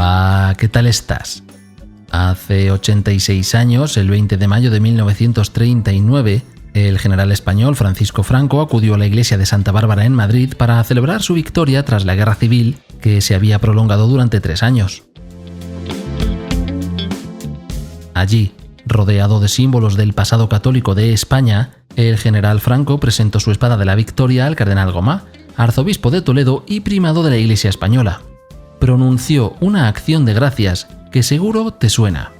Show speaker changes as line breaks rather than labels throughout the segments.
Hola, ¿qué tal estás? Hace 86 años, el 20 de mayo de 1939, el general español Francisco Franco acudió a la iglesia de Santa Bárbara en Madrid para celebrar su victoria tras la guerra civil que se había prolongado durante 3 años. Allí, rodeado de símbolos del pasado católico de España, el general Franco presentó su espada de la victoria al cardenal Gomá, arzobispo de Toledo y primado de la Iglesia española. Pronunció una acción de gracias que seguro te suena.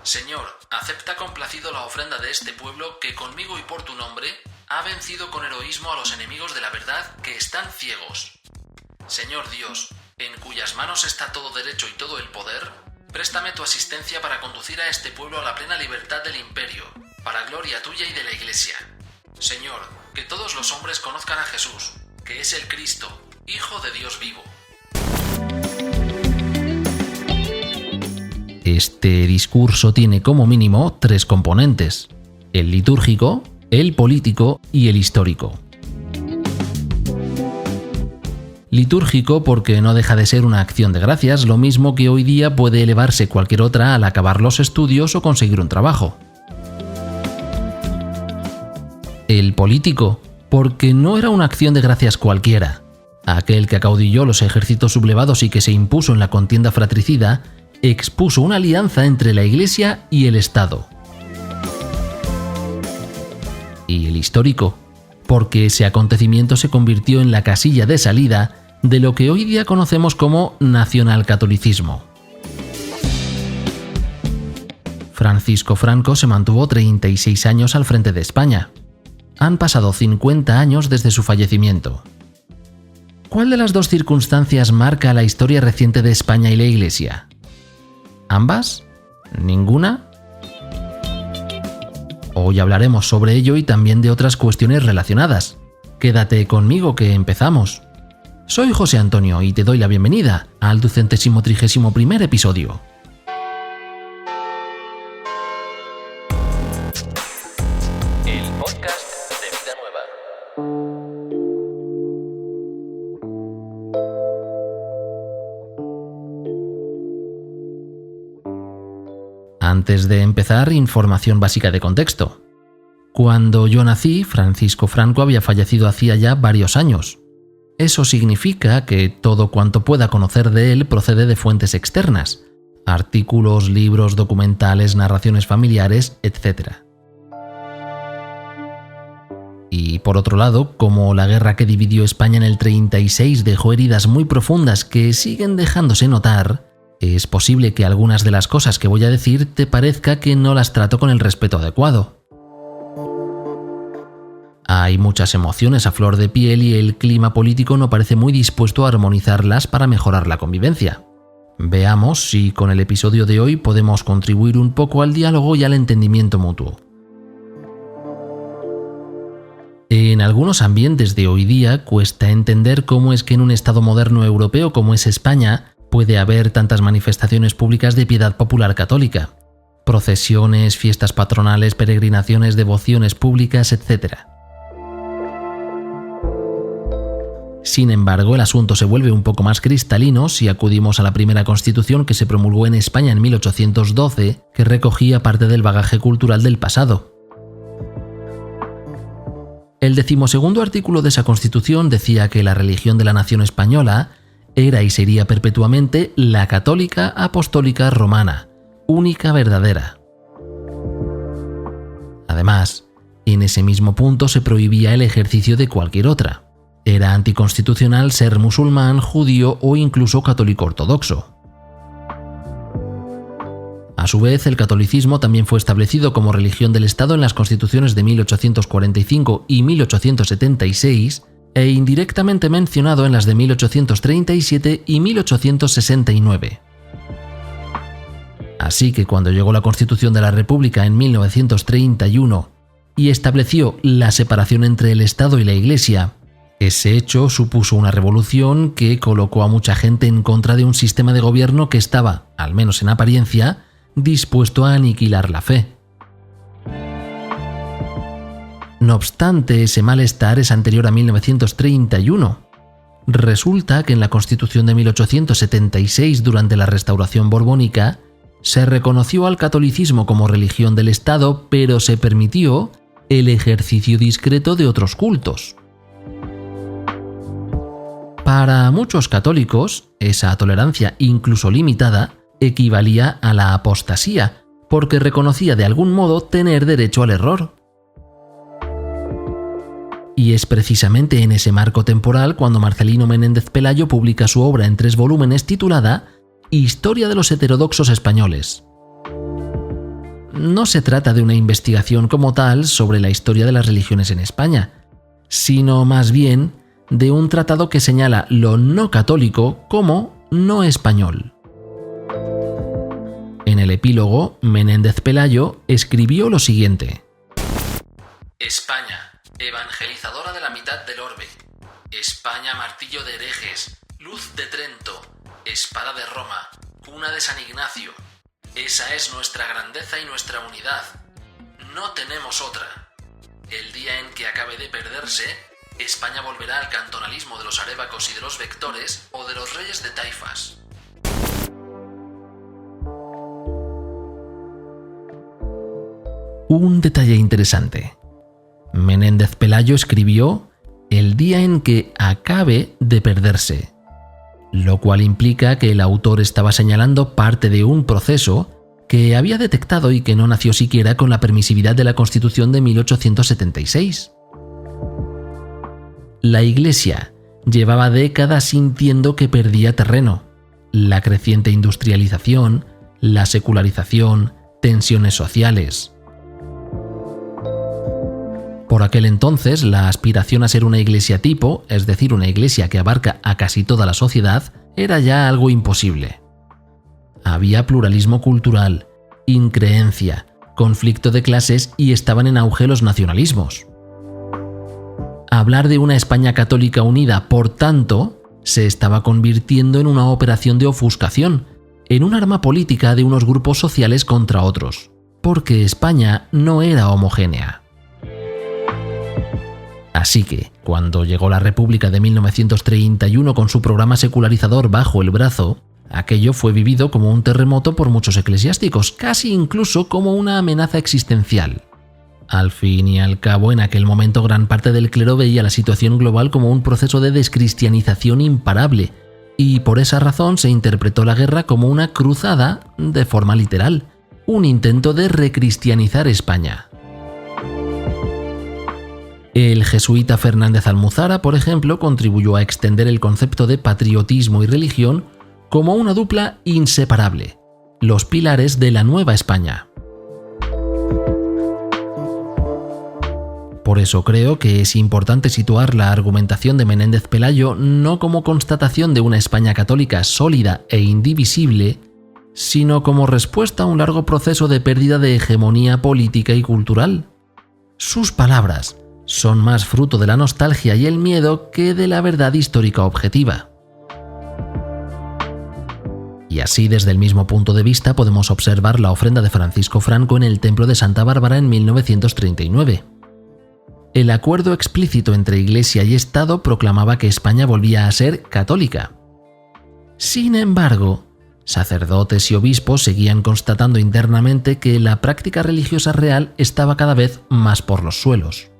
Señor, acepta complacido la ofrenda de este pueblo que conmigo y por tu nombre ha vencido con heroísmo a los enemigos de la verdad que están ciegos. Señor Dios, en cuyas manos está todo derecho y todo el poder, préstame tu asistencia para conducir a este pueblo a la plena libertad del imperio, para gloria tuya y de la Iglesia. Señor, que todos los hombres conozcan a Jesús, que es el Cristo, Hijo de Dios vivo.
Este discurso tiene como mínimo 3 componentes: el litúrgico, el político y el histórico. Litúrgico porque no deja de ser una acción de gracias, lo mismo que hoy día puede elevarse cualquier otra al acabar los estudios o conseguir un trabajo. El político, porque no era una acción de gracias cualquiera. Aquel que acaudilló los ejércitos sublevados y que se impuso en la contienda fratricida, expuso una alianza entre la Iglesia y el Estado. Y el histórico, porque ese acontecimiento se convirtió en la casilla de salida de lo que hoy día conocemos como nacionalcatolicismo. Francisco Franco se mantuvo 36 años al frente de España. Han pasado 50 años desde su fallecimiento. ¿Cuál de las 2 circunstancias marca la historia reciente de España y la Iglesia? ¿Ambas? ¿Ninguna? Hoy hablaremos sobre ello y también de otras cuestiones relacionadas. Quédate conmigo que empezamos. Soy José Antonio y te doy la bienvenida al 231º episodio.
El podcast de Vida Nueva.
Antes de empezar, información básica de contexto. Cuando yo nací, Francisco Franco había fallecido hacía ya varios años. Eso significa que todo cuanto pueda conocer de él procede de fuentes externas: artículos, libros, documentales, narraciones familiares, etc. Y por otro lado, como la guerra que dividió España en el 36 dejó heridas muy profundas que siguen dejándose notar, es posible que algunas de las cosas que voy a decir te parezca que no las trato con el respeto adecuado. Hay muchas emociones a flor de piel y el clima político no parece muy dispuesto a armonizarlas para mejorar la convivencia. Veamos si con el episodio de hoy podemos contribuir un poco al diálogo y al entendimiento mutuo. En algunos ambientes de hoy día cuesta entender cómo es que en un Estado moderno europeo como es España puede haber tantas manifestaciones públicas de piedad popular católica: procesiones, fiestas patronales, peregrinaciones, devociones públicas, etc. Sin embargo, el asunto se vuelve un poco más cristalino si acudimos a la primera Constitución que se promulgó en España en 1812, que recogía parte del bagaje cultural del pasado. El 12º artículo de esa Constitución decía que la religión de la nación española era y sería perpetuamente la católica apostólica romana, única verdadera. Además, en ese mismo punto se prohibía el ejercicio de cualquier otra. Era anticonstitucional ser musulmán, judío o incluso católico ortodoxo. A su vez, el catolicismo también fue establecido como religión del Estado en las constituciones de 1845 y 1876 e indirectamente mencionado en las de 1837 y 1869. Así que cuando llegó la Constitución de la República en 1931 y estableció la separación entre el Estado y la Iglesia, ese hecho supuso una revolución que colocó a mucha gente en contra de un sistema de gobierno que estaba, al menos en apariencia, dispuesto a aniquilar la fe. No obstante, ese malestar es anterior a 1931. Resulta que en la Constitución de 1876, durante la Restauración borbónica, se reconoció al catolicismo como religión del Estado, pero se permitió el ejercicio discreto de otros cultos. Para muchos católicos, esa tolerancia, incluso limitada, equivalía a la apostasía, porque reconocía de algún modo tener derecho al error. Y es precisamente en ese marco temporal cuando Marcelino Menéndez Pelayo publica su obra en 3 volúmenes titulada Historia de los heterodoxos españoles. No se trata de una investigación como tal sobre la historia de las religiones en España, sino más bien de un tratado que señala lo no católico como no español. En el epílogo, Menéndez Pelayo escribió lo siguiente:
España, evangelizadora de la mitad del orbe. España, martillo de herejes, luz de Trento, espada de Roma, cuna de San Ignacio. Esa es nuestra grandeza y nuestra unidad. No tenemos otra. El día en que acabe de perderse, España volverá al cantonalismo de los arébacos y de los vectores o de los reyes de taifas.
Un detalle interesante. Menéndez Pelayo escribió el día en que acabe de perderse, lo cual implica que el autor estaba señalando parte de un proceso que había detectado y que no nació siquiera con la permisividad de la Constitución de 1876. La Iglesia llevaba décadas sintiendo que perdía terreno. La creciente industrialización, la secularización, tensiones sociales. Por aquel entonces, la aspiración a ser una iglesia tipo, es decir, una iglesia que abarca a casi toda la sociedad, era ya algo imposible. Había pluralismo cultural, increencia, conflicto de clases y estaban en auge los nacionalismos. Hablar de una España católica unida, por tanto, se estaba convirtiendo en una operación de ofuscación, en un arma política de unos grupos sociales contra otros, porque España no era homogénea. Así que, cuando llegó la República de 1931 con su programa secularizador bajo el brazo, aquello fue vivido como un terremoto por muchos eclesiásticos, casi incluso como una amenaza existencial. Al fin y al cabo, en aquel momento gran parte del clero veía la situación global como un proceso de descristianización imparable, y por esa razón se interpretó la guerra como una cruzada de forma literal, un intento de recristianizar España. El jesuita Fernández Almuzara, por ejemplo, contribuyó a extender el concepto de patriotismo y religión como una dupla inseparable, los pilares de la nueva España. Por eso creo que es importante situar la argumentación de Menéndez Pelayo no como constatación de una España católica sólida e indivisible, sino como respuesta a un largo proceso de pérdida de hegemonía política y cultural. Sus palabras son más fruto de la nostalgia y el miedo que de la verdad histórica objetiva. Y así, desde el mismo punto de vista, podemos observar la ofrenda de Francisco Franco en el Templo de Santa Bárbara en 1939. El acuerdo explícito entre Iglesia y Estado proclamaba que España volvía a ser católica. Sin embargo, sacerdotes y obispos seguían constatando internamente que la práctica religiosa real estaba cada vez más por los suelos.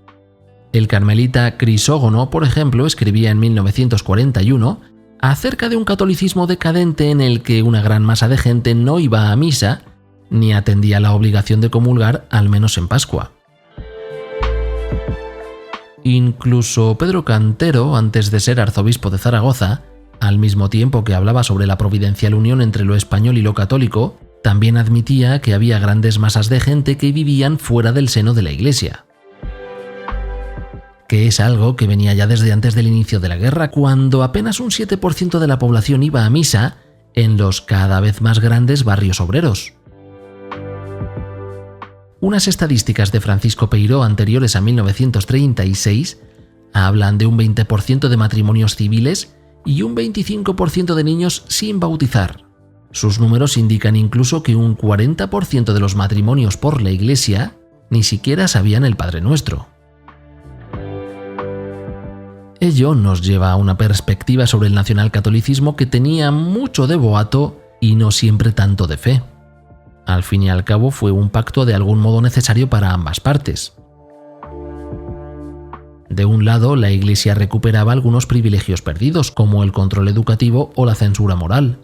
El carmelita Crisógono, por ejemplo, escribía en 1941 acerca de un catolicismo decadente en el que una gran masa de gente no iba a misa ni atendía la obligación de comulgar, al menos en Pascua. Incluso Pedro Cantero, antes de ser arzobispo de Zaragoza, al mismo tiempo que hablaba sobre la providencial unión entre lo español y lo católico, también admitía que había grandes masas de gente que vivían fuera del seno de la Iglesia. Que es algo que venía ya desde antes del inicio de la guerra, cuando apenas un 7% de la población iba a misa en los cada vez más grandes barrios obreros. Unas estadísticas de Francisco Peiró anteriores a 1936 hablan de un 20% de matrimonios civiles y un 25% de niños sin bautizar. Sus números indican incluso que un 40% de los matrimonios por la Iglesia ni siquiera sabían el Padre Nuestro. Ello nos lleva a una perspectiva sobre el nacionalcatolicismo que tenía mucho de boato y no siempre tanto de fe. Al fin y al cabo fue un pacto de algún modo necesario para ambas partes. De un lado, la Iglesia recuperaba algunos privilegios perdidos, como el control educativo o la censura moral.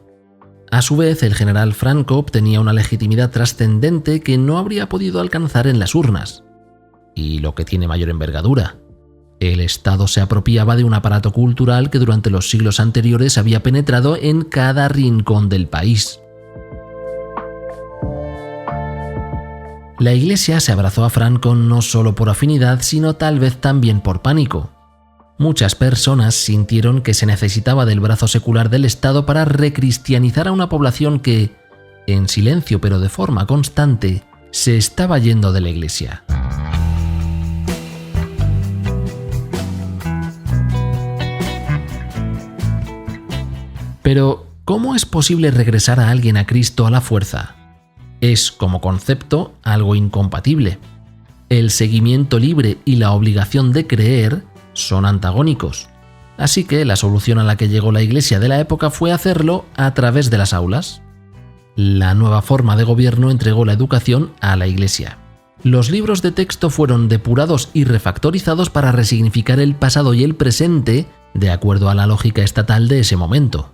A su vez, el general Franco obtenía una legitimidad trascendente que no habría podido alcanzar en las urnas. Y lo que tiene mayor envergadura, el Estado se apropiaba de un aparato cultural que durante los siglos anteriores había penetrado en cada rincón del país. La Iglesia se abrazó a Franco no solo por afinidad, sino tal vez también por pánico. Muchas personas sintieron que se necesitaba del brazo secular del Estado para recristianizar a una población que, en silencio pero de forma constante, se estaba yendo de la Iglesia. Pero, ¿cómo es posible regresar a alguien a Cristo a la fuerza? Es, como concepto, algo incompatible. El seguimiento libre y la obligación de creer son antagónicos. Así que la solución a la que llegó la Iglesia de la época fue hacerlo a través de las aulas. La nueva forma de gobierno entregó la educación a la Iglesia. Los libros de texto fueron depurados y refactorizados para resignificar el pasado y el presente de acuerdo a la lógica estatal de ese momento.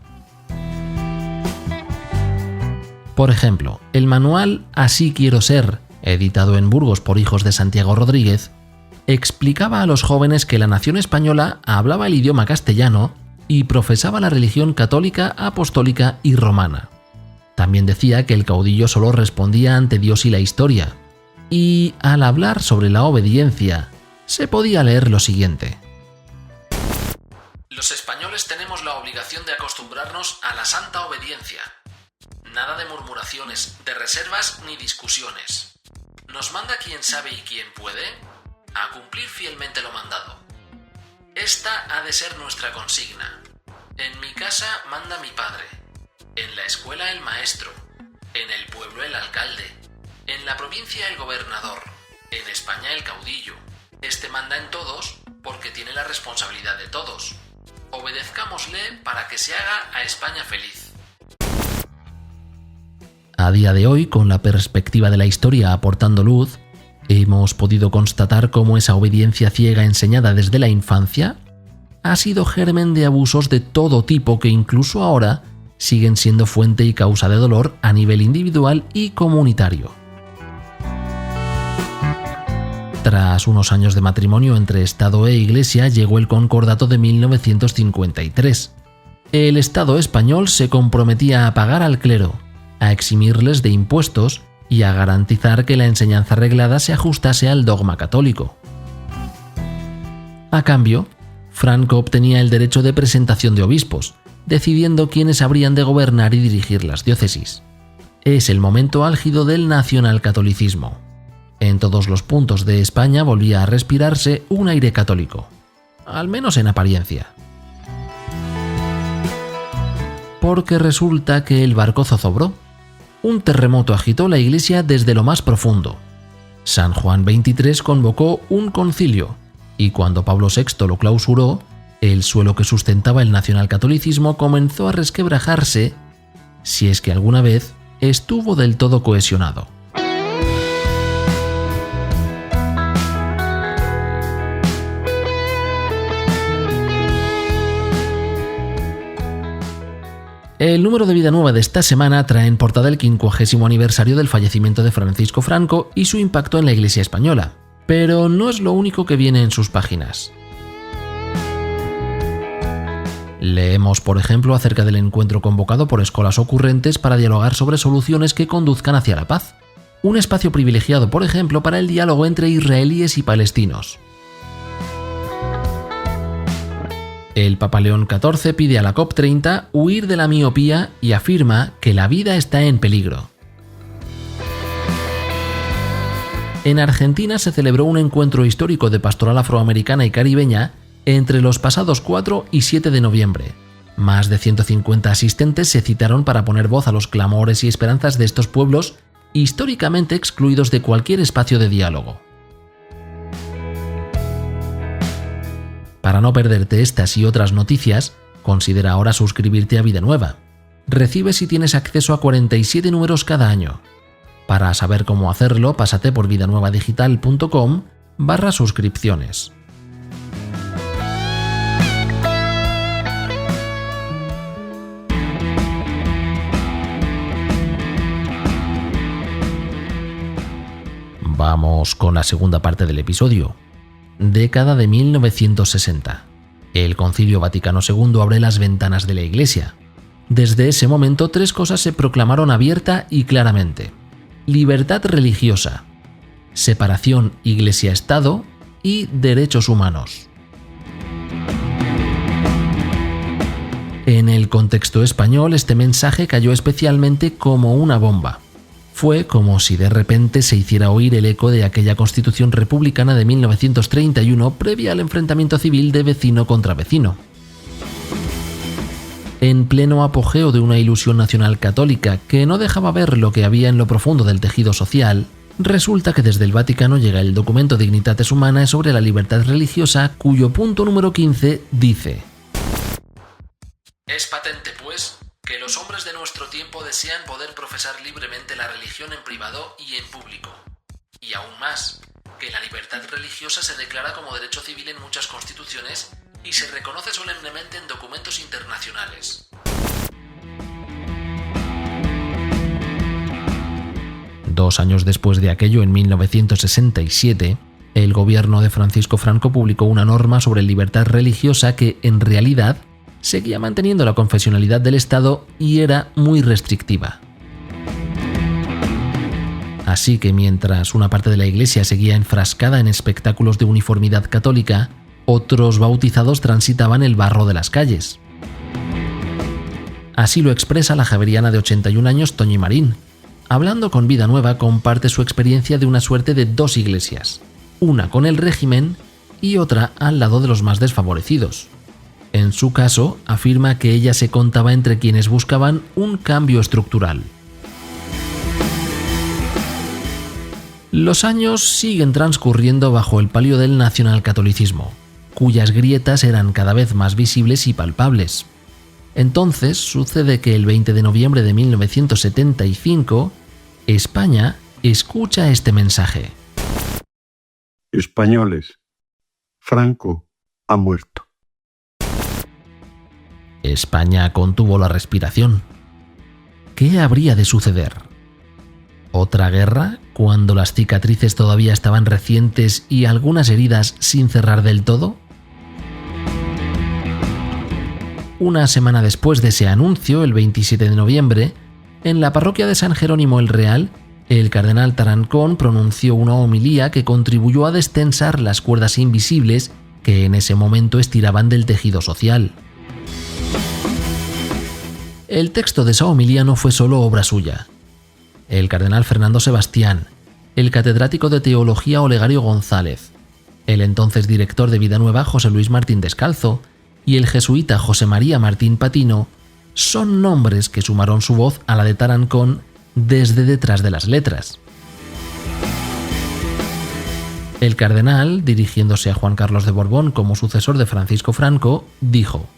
Por ejemplo, el manual Así quiero ser, editado en Burgos por hijos de Santiago Rodríguez, explicaba a los jóvenes que la nación española hablaba el idioma castellano y profesaba la religión católica, apostólica y romana. También decía que el caudillo solo respondía ante Dios y la historia. Y al hablar sobre la obediencia, se podía leer lo siguiente.
Los españoles tenemos la obligación de acostumbrarnos a la santa obediencia. Nada de murmuraciones, de reservas ni discusiones. Nos manda quien sabe y quien puede a cumplir fielmente lo mandado. Esta ha de ser nuestra consigna. En mi casa manda mi padre, en la escuela el maestro, en el pueblo el alcalde, en la provincia el gobernador, en España el caudillo. Este manda en todos porque tiene la responsabilidad de todos. Obedezcámosle para que se haga a España feliz.
A día de hoy, con la perspectiva de la historia aportando luz, hemos podido constatar cómo esa obediencia ciega enseñada desde la infancia ha sido germen de abusos de todo tipo que incluso ahora siguen siendo fuente y causa de dolor a nivel individual y comunitario. Tras unos años de matrimonio entre Estado e Iglesia llegó el Concordato de 1953. El Estado español se comprometía a pagar al clero, a eximirles de impuestos y a garantizar que la enseñanza reglada se ajustase al dogma católico. A cambio, Franco obtenía el derecho de presentación de obispos, decidiendo quiénes habrían de gobernar y dirigir las diócesis. Es el momento álgido del nacionalcatolicismo. En todos los puntos de España volvía a respirarse un aire católico, al menos en apariencia. Porque resulta que el barco zozobró. Un terremoto agitó la Iglesia desde lo más profundo. San Juan XXIII convocó un concilio, y cuando Pablo VI lo clausuró, el suelo que sustentaba el nacionalcatolicismo comenzó a resquebrajarse, si es que alguna vez estuvo del todo cohesionado. El número de Vida Nueva de esta semana trae en portada el 50º aniversario del fallecimiento de Francisco Franco y su impacto en la Iglesia española. Pero no es lo único que viene en sus páginas. Leemos, por ejemplo, acerca del encuentro convocado por escolas ocurrentes para dialogar sobre soluciones que conduzcan hacia la paz. Un espacio privilegiado, por ejemplo, para el diálogo entre israelíes y palestinos. El Papa León XIV pide a la COP30 huir de la miopía y afirma que la vida está en peligro. En Argentina se celebró un encuentro histórico de pastoral afroamericana y caribeña entre los pasados 4 y 7 de noviembre. Más de 150 asistentes se citaron para poner voz a los clamores y esperanzas de estos pueblos históricamente excluidos de cualquier espacio de diálogo. Para no perderte estas y otras noticias, considera ahora suscribirte a Vida Nueva. Recibes y tienes acceso a 47 números cada año. Para saber cómo hacerlo, pásate por vidanuevadigital.com/suscripciones. Vamos con la segunda parte del episodio. Década de 1960. El Concilio Vaticano II abre las ventanas de la Iglesia. Desde ese momento, 3 cosas se proclamaron abierta y claramente: libertad religiosa, separación Iglesia-Estado y derechos humanos. En el contexto español, este mensaje cayó especialmente como una bomba. Fue como si de repente se hiciera oír el eco de aquella Constitución republicana de 1931 previa al enfrentamiento civil de vecino contra vecino. En pleno apogeo de una ilusión nacional católica que no dejaba ver lo que había en lo profundo del tejido social, resulta que desde el Vaticano llega el documento Dignitates Humanae sobre la libertad religiosa, cuyo punto número 15 dice:
Es patente, pues, que los hombres de nuestro tiempo desean poder profesar libremente la religión en privado y en público. Y aún más, que la libertad religiosa se declara como derecho civil en muchas constituciones y se reconoce solemnemente en documentos internacionales.
Dos años después de aquello, en 1967, el gobierno de Francisco Franco publicó una norma sobre libertad religiosa que, en realidad, seguía manteniendo la confesionalidad del Estado y era muy restrictiva. Así que mientras una parte de la Iglesia seguía enfrascada en espectáculos de uniformidad católica, otros bautizados transitaban el barro de las calles. Así lo expresa la javeriana de 81 años Toñi Marín. Hablando con Vida Nueva, comparte su experiencia de una suerte de 2 iglesias, una con el régimen y otra al lado de los más desfavorecidos. En su caso, afirma que ella se contaba entre quienes buscaban un cambio estructural. Los años siguen transcurriendo bajo el palio del nacionalcatolicismo, cuyas grietas eran cada vez más visibles y palpables. Entonces sucede que el 20 de noviembre de 1975, España escucha este mensaje:
Españoles, Franco ha muerto.
España contuvo la respiración. ¿Qué habría de suceder? ¿Otra guerra, cuando las cicatrices todavía estaban recientes y algunas heridas sin cerrar del todo? Una semana después de ese anuncio, el 27 de noviembre, en la parroquia de San Jerónimo el Real, el cardenal Tarancón pronunció una homilía que contribuyó a destensar las cuerdas invisibles que en ese momento estiraban del tejido social. El texto de esa homilía no fue solo obra suya. El cardenal Fernando Sebastián, el catedrático de Teología Olegario González, el entonces director de Vida Nueva José Luis Martín Descalzo y el jesuita José María Martín Patino son nombres que sumaron su voz a la de Tarancón desde detrás de las letras. El cardenal, dirigiéndose a Juan Carlos de Borbón como sucesor de Francisco Franco, dijo: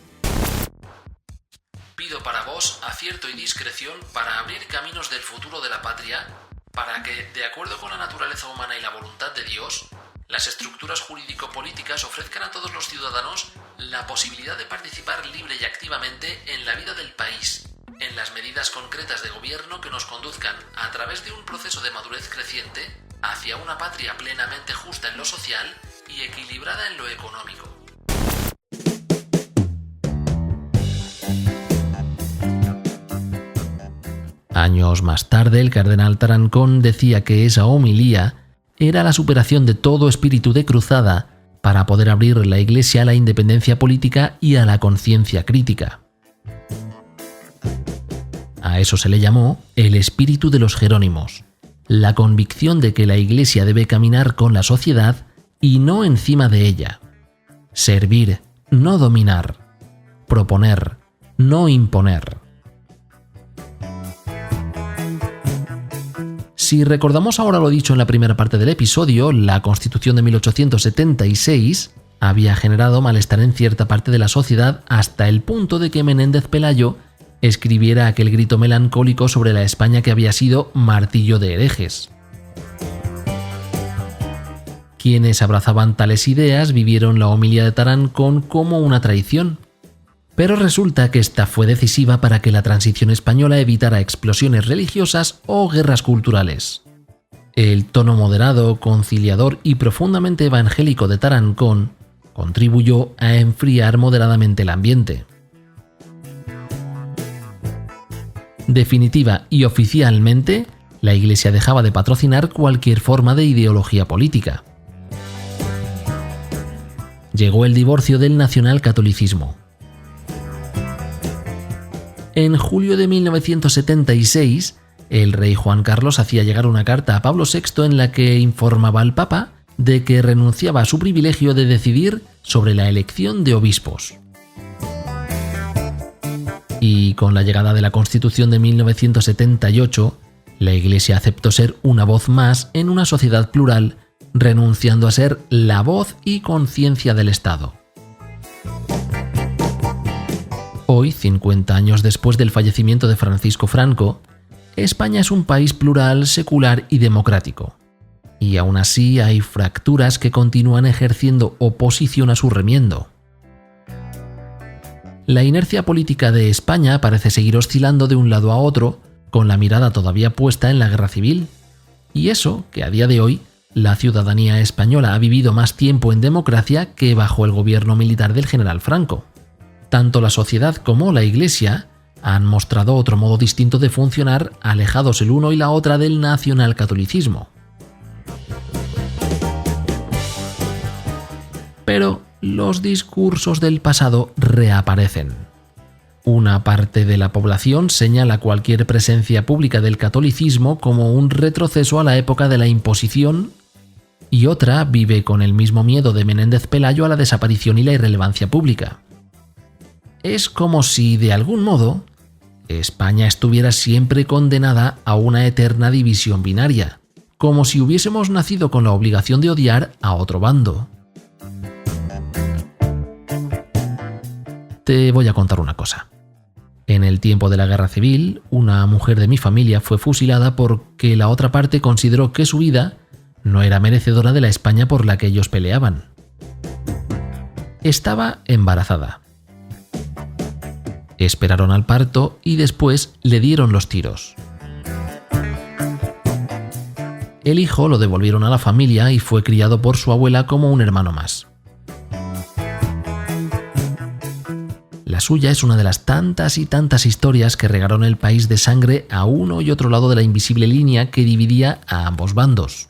Pido para vos acierto y discreción para abrir caminos del futuro de la patria, para que, de acuerdo con la naturaleza humana y la voluntad de Dios, las estructuras jurídico-políticas ofrezcan a todos los ciudadanos la posibilidad de participar libre y activamente en la vida del país, en las medidas concretas de gobierno que nos conduzcan, a través de un proceso de madurez creciente, hacia una patria plenamente justa en lo social y equilibrada en lo económico.
Años más tarde, el cardenal Tarancón decía que esa homilía era la superación de todo espíritu de cruzada para poder abrir la Iglesia a la independencia política y a la conciencia crítica. A eso se le llamó el espíritu de los Jerónimos, la convicción de que la Iglesia debe caminar con la sociedad y no encima de ella. Servir, no dominar. Proponer, no imponer. Si recordamos ahora lo dicho en la primera parte del episodio, la Constitución de 1876 había generado malestar en cierta parte de la sociedad hasta el punto de que Menéndez Pelayo escribiera aquel grito melancólico sobre la España que había sido martillo de herejes. Quienes abrazaban tales ideas vivieron la homilía de Tarancón como una traición, pero resulta que esta fue decisiva para que la transición española evitara explosiones religiosas o guerras culturales. El tono moderado, conciliador y profundamente evangélico de Tarancón contribuyó a enfriar moderadamente el ambiente. Definitiva y oficialmente, la Iglesia dejaba de patrocinar cualquier forma de ideología política. Llegó el divorcio del nacionalcatolicismo. En julio de 1976, el rey Juan Carlos hacía llegar una carta a Pablo VI en la que informaba al Papa de que renunciaba a su privilegio de decidir sobre la elección de obispos. Y con la llegada de la Constitución de 1978, la Iglesia aceptó ser una voz más en una sociedad plural, renunciando a ser la voz y conciencia del Estado. Hoy, 50 años después del fallecimiento de Francisco Franco, España es un país plural, secular y democrático. Y aún así hay fracturas que continúan ejerciendo oposición a su remiendo. La inercia política de España parece seguir oscilando de un lado a otro, con la mirada todavía puesta en la guerra civil. Y eso que a día de hoy la ciudadanía española ha vivido más tiempo en democracia que bajo el gobierno militar del general Franco. Tanto la sociedad como la Iglesia han mostrado otro modo distinto de funcionar, alejados el uno y la otra del nacionalcatolicismo. Pero los discursos del pasado reaparecen. Una parte de la población señala cualquier presencia pública del catolicismo como un retroceso a la época de la imposición y otra vive con el mismo miedo de Menéndez Pelayo a la desaparición y la irrelevancia pública. Es como si, de algún modo, España estuviera siempre condenada a una eterna división binaria, como si hubiésemos nacido con la obligación de odiar a otro bando. Te voy a contar una cosa. En el tiempo de la Guerra Civil, una mujer de mi familia fue fusilada porque la otra parte consideró que su vida no era merecedora de la España por la que ellos peleaban. Estaba embarazada. Esperaron al parto y después le dieron los tiros. El hijo lo devolvieron a la familia y fue criado por su abuela como un hermano más. La suya es una de las tantas y tantas historias que regaron el país de sangre a uno y otro lado de la invisible línea que dividía a ambos bandos.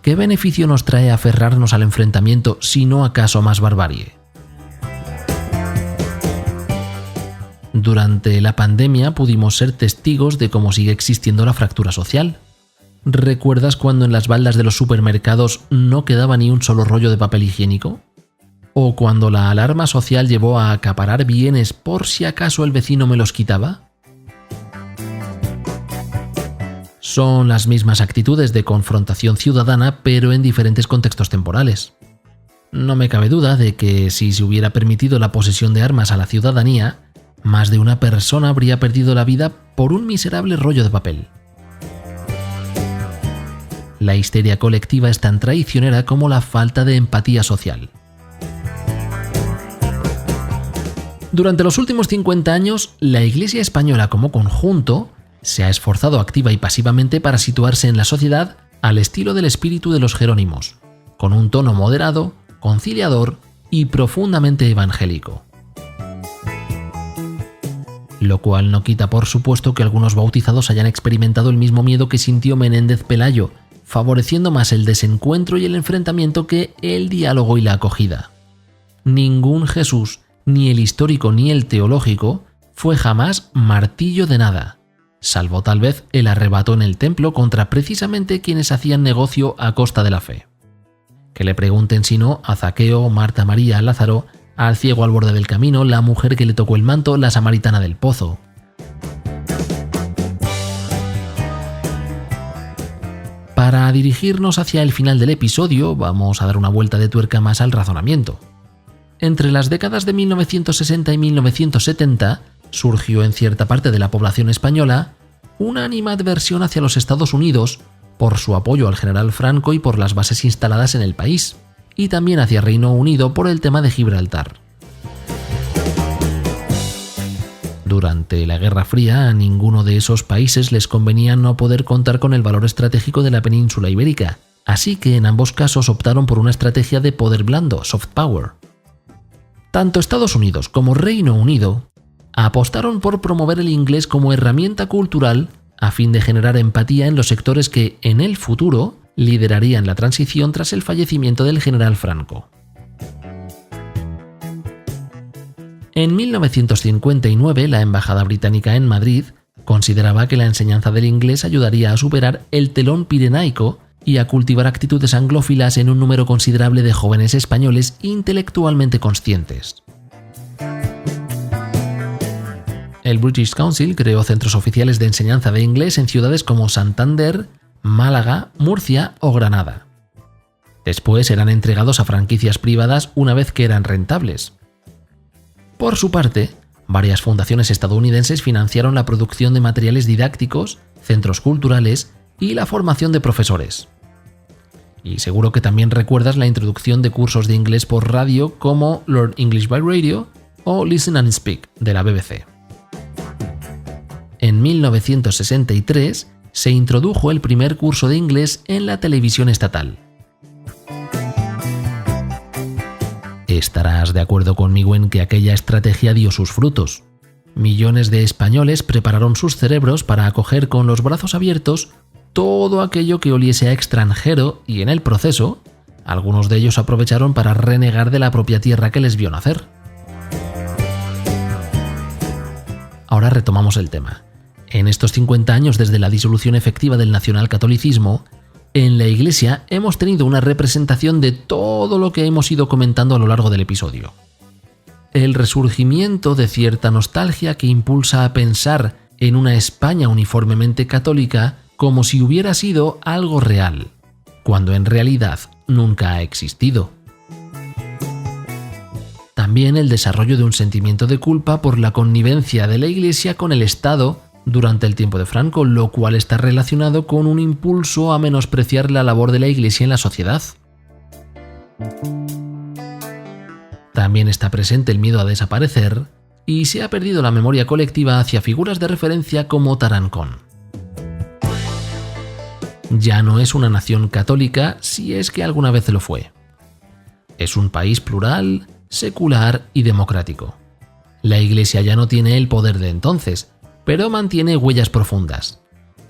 ¿Qué beneficio nos trae aferrarnos al enfrentamiento, si no acaso más barbarie? Durante la pandemia pudimos ser testigos de cómo sigue existiendo la fractura social. ¿Recuerdas cuando en las baldas de los supermercados no quedaba ni un solo rollo de papel higiénico? ¿O cuando la alarma social llevó a acaparar bienes por si acaso el vecino me los quitaba? Son las mismas actitudes de confrontación ciudadana, pero en diferentes contextos temporales. No me cabe duda de que si se hubiera permitido la posesión de armas a la ciudadanía, más de una persona habría perdido la vida por un miserable rollo de papel. La histeria colectiva es tan traicionera como la falta de empatía social. Durante los últimos 50 años, la Iglesia española como conjunto se ha esforzado activa y pasivamente para situarse en la sociedad al estilo del espíritu de los jerónimos, con un tono moderado, conciliador y profundamente evangélico. Lo cual no quita por supuesto que algunos bautizados hayan experimentado el mismo miedo que sintió Menéndez Pelayo, favoreciendo más el desencuentro y el enfrentamiento que el diálogo y la acogida. Ningún Jesús, ni el histórico ni el teológico, fue jamás martillo de nada, salvo tal vez el arrebato en el templo contra precisamente quienes hacían negocio a costa de la fe. Que le pregunten si no a Zaqueo, Marta, María, Lázaro, al ciego al borde del camino, la mujer que le tocó el manto, la samaritana del pozo. Para dirigirnos hacia el final del episodio, vamos a dar una vuelta de tuerca más al razonamiento. Entre las décadas de 1960 y 1970 surgió en cierta parte de la población española una animadversión hacia los Estados Unidos por su apoyo al general Franco y por las bases instaladas en el país, y también hacia Reino Unido por el tema de Gibraltar. Durante la Guerra Fría, a ninguno de esos países les convenía no poder contar con el valor estratégico de la península ibérica, así que en ambos casos optaron por una estrategia de poder blando, soft power. Tanto Estados Unidos como Reino Unido apostaron por promover el inglés como herramienta cultural a fin de generar empatía en los sectores que, en el futuro, liderarían la transición tras el fallecimiento del general Franco. En 1959, la Embajada Británica en Madrid consideraba que la enseñanza del inglés ayudaría a superar el telón pirenaico y a cultivar actitudes anglófilas en un número considerable de jóvenes españoles intelectualmente conscientes. El British Council creó centros oficiales de enseñanza de inglés en ciudades como Santander, Málaga, Murcia o Granada. Después eran entregados a franquicias privadas una vez que eran rentables. Por su parte, varias fundaciones estadounidenses financiaron la producción de materiales didácticos, centros culturales y la formación de profesores. Y seguro que también recuerdas la introducción de cursos de inglés por radio como Learn English by Radio o Listen and Speak de la BBC. En 1963 se introdujo el primer curso de inglés en la televisión estatal. Estarás de acuerdo conmigo en que aquella estrategia dio sus frutos. Millones de españoles prepararon sus cerebros para acoger con los brazos abiertos todo aquello que oliese a extranjero y en el proceso, algunos de ellos aprovecharon para renegar de la propia tierra que les vio nacer. Ahora retomamos el tema. En estos 50 años desde la disolución efectiva del nacionalcatolicismo, en la Iglesia hemos tenido una representación de todo lo que hemos ido comentando a lo largo del episodio. El resurgimiento de cierta nostalgia que impulsa a pensar en una España uniformemente católica como si hubiera sido algo real, cuando en realidad nunca ha existido. También el desarrollo de un sentimiento de culpa por la connivencia de la Iglesia con el Estado durante el tiempo de Franco, lo cual está relacionado con un impulso a menospreciar la labor de la Iglesia en la sociedad. También está presente el miedo a desaparecer y se ha perdido la memoria colectiva hacia figuras de referencia como Tarancón. Ya no es una nación católica si es que alguna vez lo fue. Es un país plural, secular y democrático. La Iglesia ya no tiene el poder de entonces, pero mantiene huellas profundas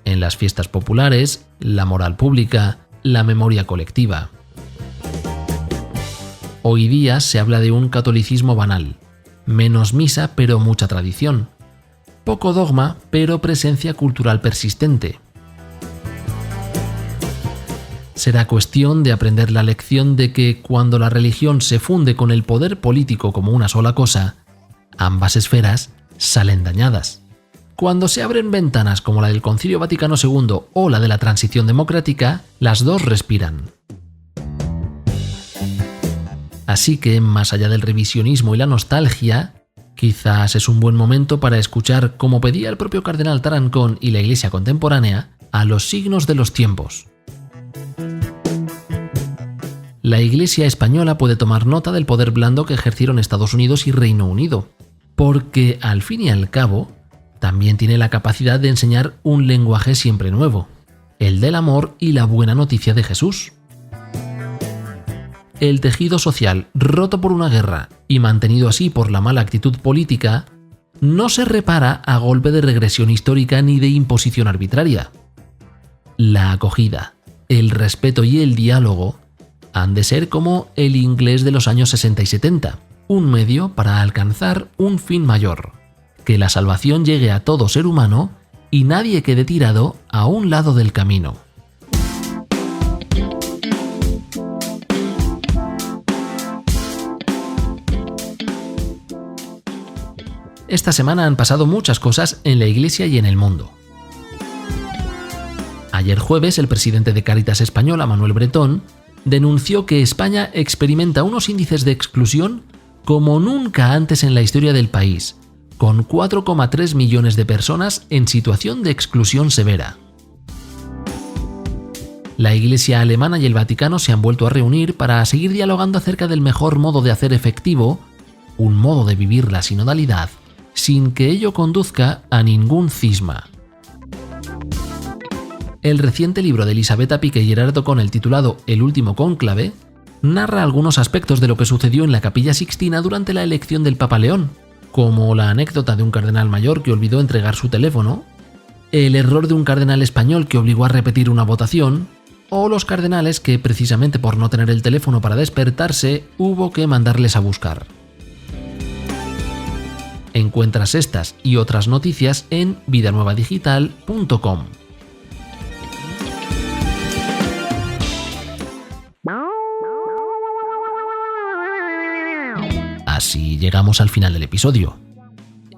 en las fiestas populares, la moral pública, la memoria colectiva. Hoy día se habla de un catolicismo banal, menos misa pero mucha tradición, poco dogma pero presencia cultural persistente. Será cuestión de aprender la lección de que cuando la religión se funde con el poder político como una sola cosa, ambas esferas salen dañadas. Cuando se abren ventanas como la del Concilio Vaticano II o la de la transición democrática, las dos respiran. Así que, más allá del revisionismo y la nostalgia, quizás es un buen momento para escuchar, como pedía el propio cardenal Tarancón y la Iglesia contemporánea, a los signos de los tiempos. La Iglesia española puede tomar nota del poder blando que ejercieron Estados Unidos y Reino Unido, porque, al fin y al cabo, también tiene la capacidad de enseñar un lenguaje siempre nuevo, el del amor y la buena noticia de Jesús. El tejido social, roto por una guerra y mantenido así por la mala actitud política, no se repara a golpe de regresión histórica ni de imposición arbitraria. La acogida, el respeto y el diálogo han de ser como el inglés de los años 60 y 70, un medio para alcanzar un fin mayor, que la salvación llegue a todo ser humano y nadie quede tirado a un lado del camino. Esta semana han pasado muchas cosas en la Iglesia y en el mundo. Ha Ayer jueves, el presidente de Cáritas Española, Manuel Bretón, denunció que España experimenta unos índices de exclusión como nunca antes en la historia del país, con 4,3 millones de personas en situación de exclusión severa. La Iglesia alemana y el Vaticano se han vuelto a reunir para seguir dialogando acerca del mejor modo de hacer efectivo un modo de vivir la sinodalidad sin que ello conduzca a ningún cisma. El reciente libro de Elisabetta Piqué y Gerardo Conel, titulado El último cónclave, narra algunos aspectos de lo que sucedió en la Capilla Sixtina durante la elección del Papa León, como la anécdota de un cardenal mayor que olvidó entregar su teléfono, el error de un cardenal español que obligó a repetir una votación, o los cardenales que, precisamente por no tener el teléfono para despertarse, hubo que mandarles a buscar. Encuentras estas y otras noticias en vidanuevadigital.com. Así llegamos al final del episodio.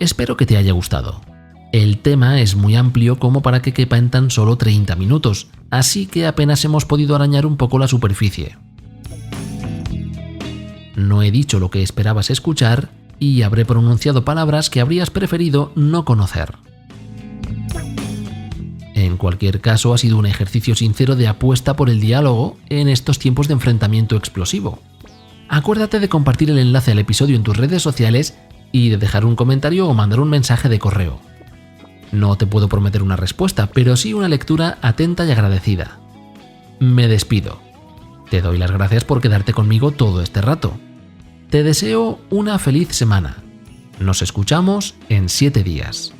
Espero que te haya gustado. El tema es muy amplio como para que quepa en tan solo 30 minutos, así que apenas hemos podido arañar un poco la superficie. No he dicho lo que esperabas escuchar y habré pronunciado palabras que habrías preferido no conocer. En cualquier caso, ha sido un ejercicio sincero de apuesta por el diálogo en estos tiempos de enfrentamiento explosivo. Acuérdate de compartir el enlace al episodio en tus redes sociales y de dejar un comentario o mandar un mensaje de correo. No te puedo prometer una respuesta, pero sí una lectura atenta y agradecida. Me despido. Te doy las gracias por quedarte conmigo todo este rato. Te deseo una feliz semana. Nos escuchamos en 7 días.